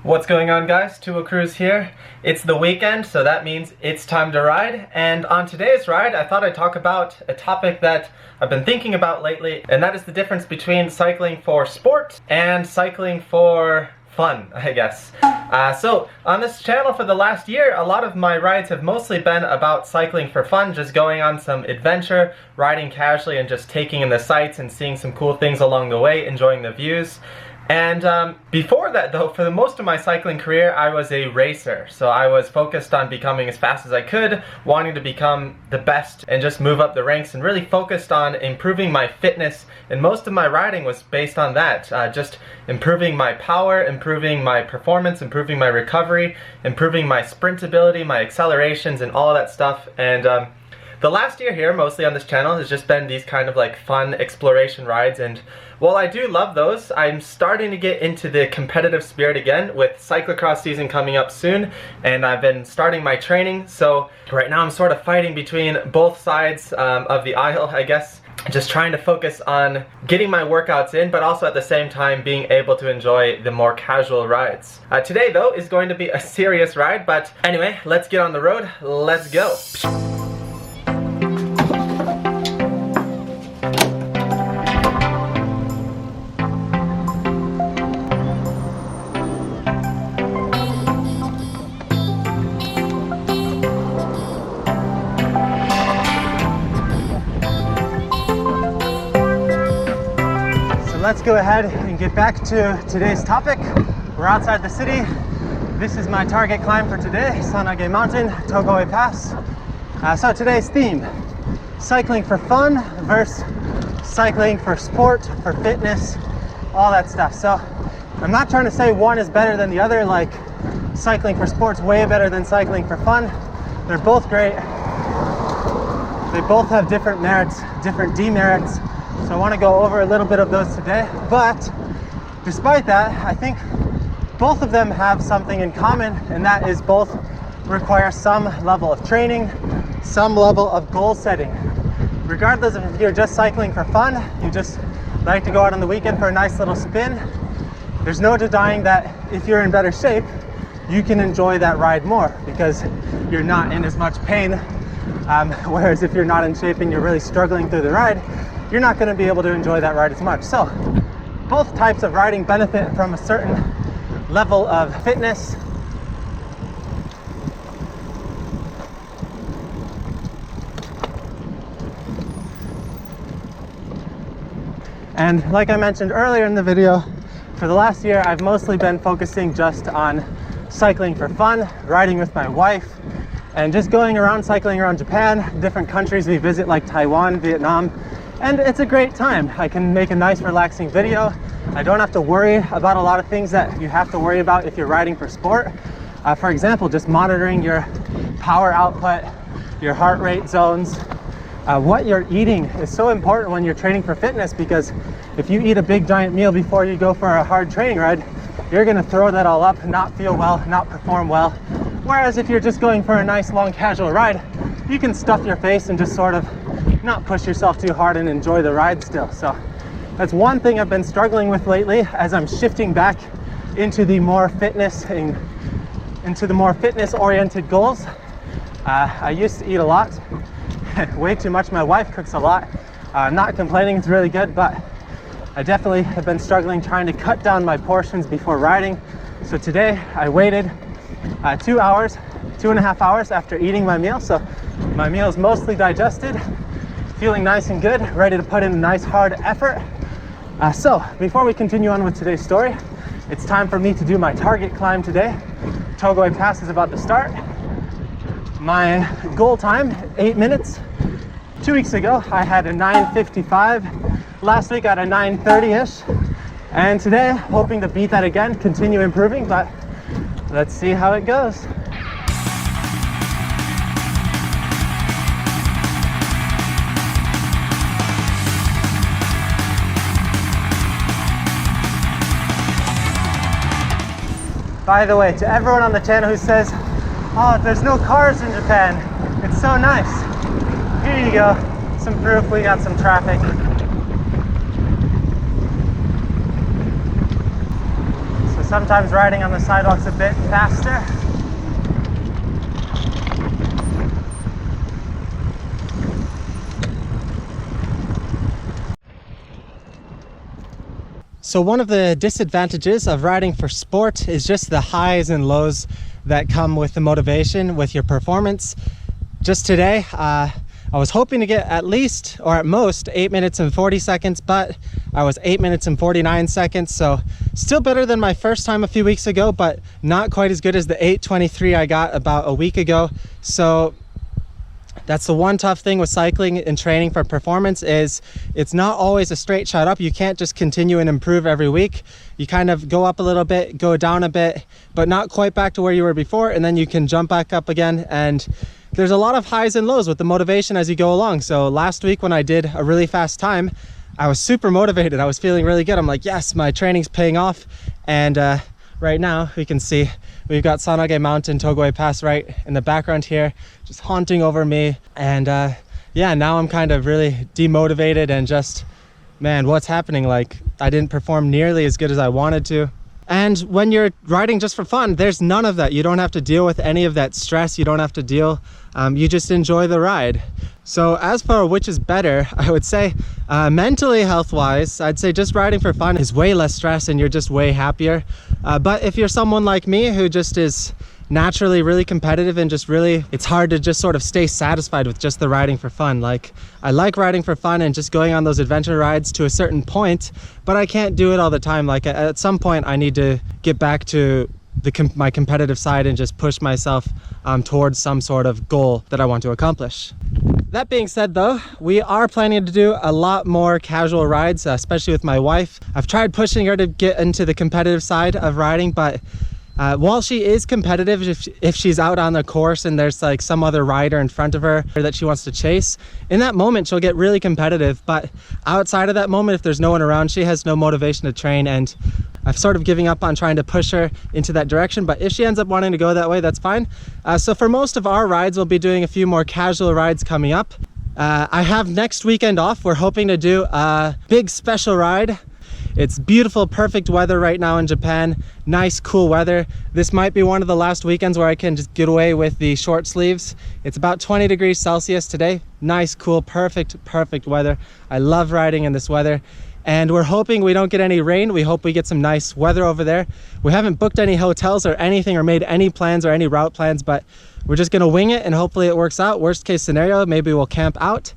What's going on, guys? Tuo Cruz here. It's the weekend, so that means it's time to ride. And on today's ride, I thought I'd talk about a topic that I've been thinking about lately, and that is the difference between cycling for sport and cycling for fun, I guess. So on this channel for the last year, a lot of my rides have mostly been about cycling for fun, just going on some adventure, riding casually and just taking in the sights and seeing some cool things along the way, enjoying the views. And before that though, for the most of my cycling career, I was a racer. So I was focused on becoming as fast as I could, wanting to become the best and just move up the ranks, and really focused on improving my fitness. And most of my riding was based on that, just improving my power, improving my performance, improving my recovery, improving my sprint ability, my accelerations, and all of that stuff. And the last year here, mostly on this channel, has just been these kind of like fun exploration rides, and while I do love those, I'm starting to get into the competitive spirit again with cyclocross season coming up soon, and I've been starting my training. So right now I'm sort of fighting between both sides of the aisle, I guess. Just trying to focus on getting my workouts in, but also at the same time being able to enjoy the more casual rides. Today though is going to be a serious ride, but anyway, let's get on the road. Let's go. Let's go ahead and get back to today's topic. We're outside the city. This is my target climb for today, Sanage Mountain, Togoi Pass. So today's theme, cycling for fun versus cycling for sport, for fitness, all that stuff. So I'm not trying to say one is better than the other, like cycling for sport's way better than cycling for fun. They're both great. They both have different merits, different demerits. So I want to go over a little bit of those today, but despite that, I think both of them have something in common, and that is both require some level of training, some level of goal setting. Regardless of if you're just cycling for fun, you just like to go out on the weekend for a nice little spin, there's no denying that if you're in better shape, you can enjoy that ride more because you're not in as much pain. Whereas if you're not in shape and you're really struggling through the ride, you're not going to be able to enjoy that ride as much. So both types of riding benefit from a certain level of fitness. And like I mentioned earlier in the video, for the last year I've mostly been focusing just on cycling for fun, riding with my wife, and just going around, cycling around Japan, different countries we visit like Taiwan, Vietnam. And it's a great time. I can make a nice relaxing video. I don't have to worry about a lot of things that you have to worry about if you're riding for sport. For example, just monitoring your power output, your heart rate zones, what you're eating is so important when you're training for fitness, because if you eat a big giant meal before you go for a hard training ride, you're gonna throw that all up, not feel well, not perform well. Whereas if you're just going for a nice long casual ride, you can stuff your face and just sort of not push yourself too hard and enjoy the ride still. So that's one thing I've been struggling with lately as I'm shifting back into the more fitness oriented goals. I used to eat a lot, way too much. My wife cooks a lot. I'm not complaining, it's really good, but I definitely have been struggling trying to cut down my portions before riding. So today I waited 2.5 hours after eating my meal. So my meal is mostly digested, feeling nice and good, ready to put in a nice hard effort. So before we continue on with today's story, it's time for me to do my target climb today. Togoi Pass is about to start. My goal time, 8 minutes. 2 weeks ago, I had a 9:55. Last week I had a 9:30-ish. And today, hoping to beat that again, continue improving, but let's see how it goes. By the way, to everyone on the channel who says, oh, there's no cars in Japan, it's so nice. Here you go, some proof we got some traffic. So sometimes riding on the sidewalks a bit faster. So one of the disadvantages of riding for sport is just the highs and lows that come with the motivation, with your performance. Just today, I was hoping to get at least, or at most, 8 minutes and 40 seconds, but I was 8 minutes and 49 seconds, so still better than my first time a few weeks ago, but not quite as good as the 8:23 I got about a week ago. So that's the one tough thing with cycling and training for performance, is it's not always a straight shot up. You can't just continue and improve every week. You kind of go up a little bit, go down a bit, but not quite back to where you were before, and then you can jump back up again. And there's a lot of highs and lows with the motivation as you go along. So last week when I did a really fast time, I was super motivated. I was feeling really good. I'm like, yes, my training's paying off. And right now we can see we've got Sanage Mountain, Togoi Pass right in the background here, just haunting over me. And yeah, now I'm kind of really demotivated and just, man, what's happening? Like, I didn't perform nearly as good as I wanted to. And when you're riding just for fun, there's none of that. You don't have to deal with any of that stress. You don't have to deal, you just enjoy the ride. So as for which is better, I would say mentally, health-wise, I'd say just riding for fun is way less stress and you're just way happier. But if you're someone like me who just is naturally really competitive and just really, it's hard to just sort of stay satisfied with just the riding for fun. Like, I like riding for fun and just going on those adventure rides to a certain point, but I can't do it all the time. Like, at some point I need to get back to my competitive side and just push myself towards some sort of goal that I want to accomplish. That being said though, we are planning to do a lot more casual rides, especially with my wife. I've tried pushing her to get into the competitive side of riding, but while she is competitive, if she's out on the course and there's like some other rider in front of her that she wants to chase, in that moment she'll get really competitive. But outside of that moment, if there's no one around, she has no motivation to train, and I've sort of giving up on trying to push her into that direction. But if she ends up wanting to go that way, that's fine. So for most of our rides, we'll be doing a few more casual rides coming up. I have next weekend off. We're hoping to do a big special ride. It's beautiful, perfect weather right now in Japan. Nice, cool weather. This might be one of the last weekends where I can just get away with the short sleeves. It's about 20 degrees Celsius today. Nice, cool, perfect weather. I love riding in this weather. And we're hoping we don't get any rain. We hope we get some nice weather over there. We haven't booked any hotels or anything or made any plans or any route plans, but we're just gonna wing it and hopefully it works out. Worst case scenario, maybe we'll camp out.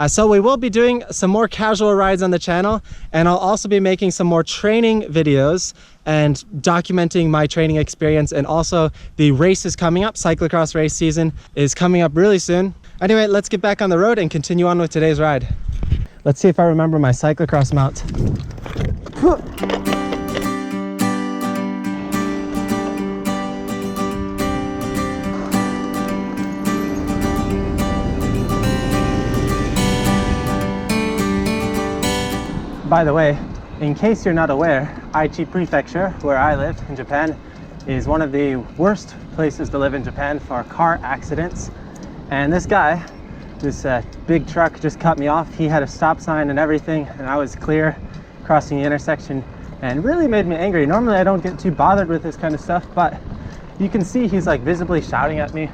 So we will be doing some more casual rides on the channel, and I'll also be making some more training videos and documenting my training experience, and also the race is coming up. Cyclocross race season is coming up really soon. Anyway, let's get back on the road and continue on with today's ride. Let's see if I remember my cyclocross mount. By the way, in case you're not aware, Aichi Prefecture, where I live in Japan, is one of the worst places to live in Japan for car accidents. And this guy, this big truck just cut me off. He had a stop sign and everything, and I was clear crossing the intersection, and really made me angry. Normally I don't get too bothered with this kind of stuff, but you can see he's like visibly shouting at me,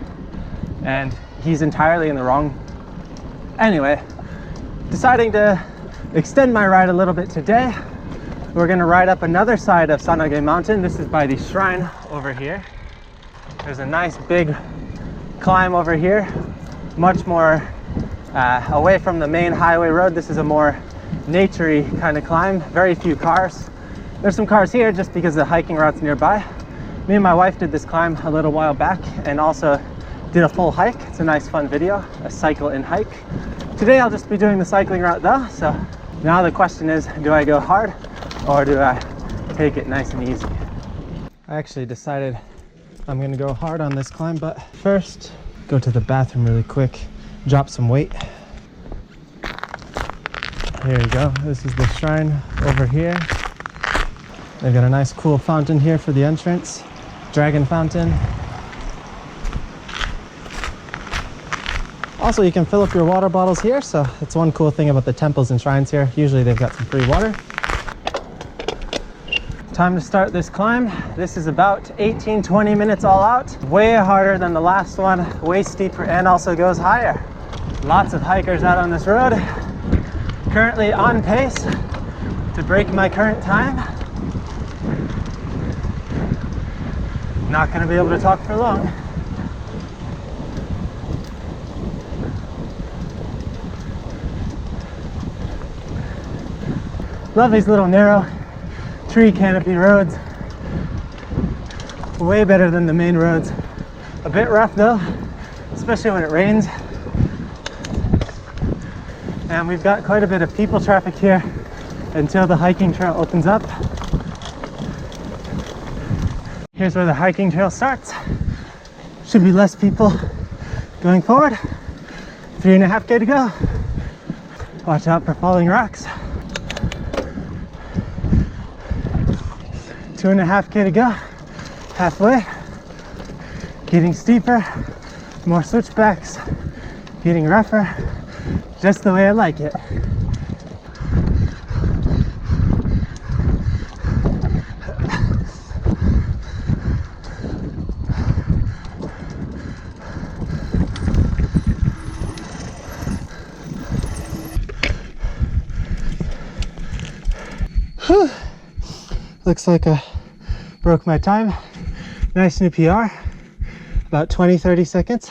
and he's entirely in the wrong. Anyway, deciding to extend my ride a little bit today. We're gonna ride up another side of Sanage Mountain. This is by the shrine over here. There's a nice big climb over here, much more away from the main highway road. This is a more naturey kind of climb, very few cars. There's some cars here just because the hiking route's nearby. Me and my wife did this climb a little while back and also did a full hike. It's a nice fun video, a cycle and hike. Today I'll just be doing the cycling route though, so now the question is, do I go hard or do I take it nice and easy? I actually decided I'm gonna go hard on this climb, but first go to the bathroom really quick, drop some weight. Here you go, this is the shrine over here. They've got a nice cool fountain here for the entrance, dragon fountain. Also, you can fill up your water bottles here, so that's one cool thing about the temples and shrines here. Usually they've got some free water. time to start this climb. This is about 18-20 minutes all out. Way harder than the last one, way steeper, and also goes higher. Lots of hikers out on this road. Currently on pace to break my current time. Not gonna be able to talk for long. Love these little narrow tree canopy roads. Way better than the main roads. A bit rough though, especially when it rains. And we've got quite a bit of people traffic here until the hiking trail opens up. Here's where the hiking trail starts. Should be less people going forward. 3.5K to go. Watch out for falling rocks. 2.5K to go. Halfway. Getting steeper, more switchbacks, getting rougher. Just the way I like it. Whew. Looks like I broke my time. Nice new PR. About 20-30 seconds.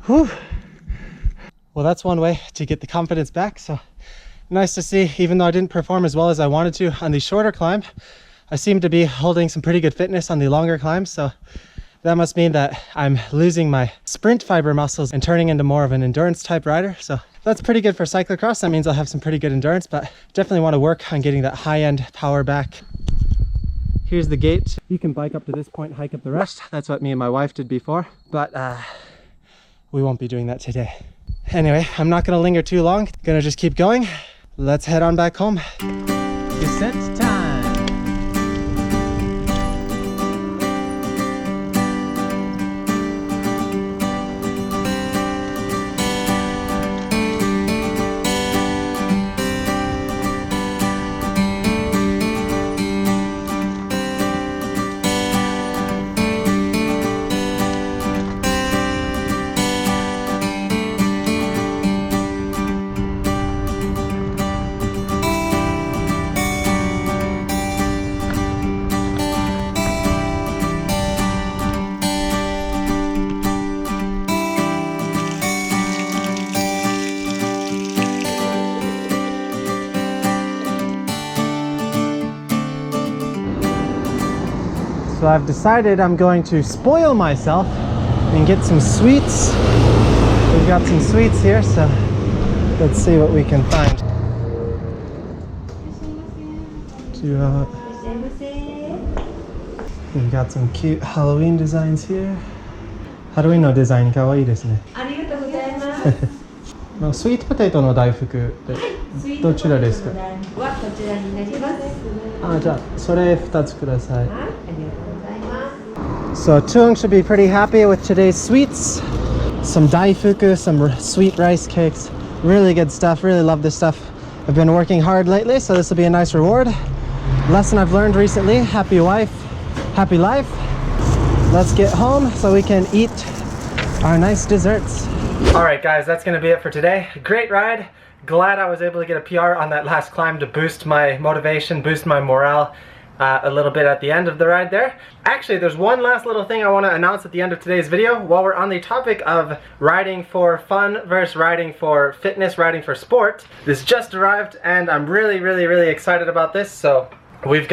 Whew. Well, that's one way to get the confidence back. So nice to see, even though I didn't perform as well as I wanted to on the shorter climb, I seem to be holding some pretty good fitness on the longer climbs. So that must mean that I'm losing my sprint fiber muscles and turning into more of an endurance type rider. So that's pretty good for cyclocross. That means I'll have some pretty good endurance, but definitely want to work on getting that high-end power back. Here's the gate. You can bike up to this point, hike up the rest. That's what me and my wife did before, but we won't be doing that today. Anyway, I'm not gonna linger too long. Gonna just keep going. Let's head on back home. Descent time. So I've decided I'm going to spoil myself and get some sweets. We've got some sweets here, so let's see what we can find. We've got some cute Halloween designs here. Halloween のデザインかわいいですね。ありがとうございます。スイートポテトの大福でどちらですか？はこちらになります。じゃあそれ2つください。はい、ありがとうございます。So Chung should be pretty happy with today's sweets. Some daifuku, some sweet rice cakes. Really good stuff. Really love this stuff. I've been working hard lately, so this will be a nice reward. Lesson I've learned recently: happy wife, happy life. Let's get home so we can eat our nice desserts. Alright guys, that's gonna be it for today. Great ride. Glad I was able to get a PR on that last climb to boost my motivation, boost my morale a little bit at the end of the ride there. Actually, there's one last little thing I want to announce at the end of today's video. While we're on the topic of riding for fun versus riding for fitness, riding for sport, this just arrived and I'm really excited about this. So I've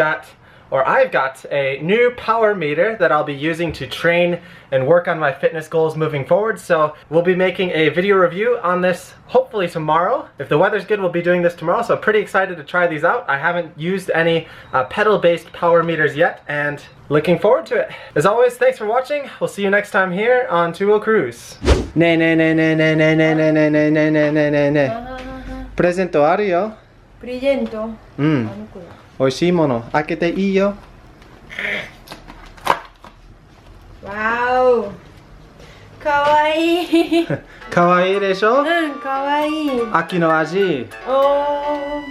got a new power meter that I'll be using to train and work on my fitness goals moving forward. So we'll be making a video review on this hopefully tomorrow. If the weather's good, we'll be doing this tomorrow. So pretty excited to try these out. I haven't used any pedal-based power meters yet and looking forward to it. As always, thanks for watching. We'll see you next time here on Two Wheel Cruise. ねえねえねえねえねえねえねえねえねえねえねえねえねえねえプレゼントあるよ。プレゼント。うん。美味しいもの開けていいよ。わお。かわいい。かわいいでしょ？うん、かわいい。秋の味。おー。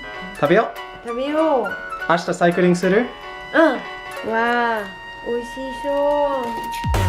食べよう。食べよう。明日サイクリングする？うんわあ美味しそう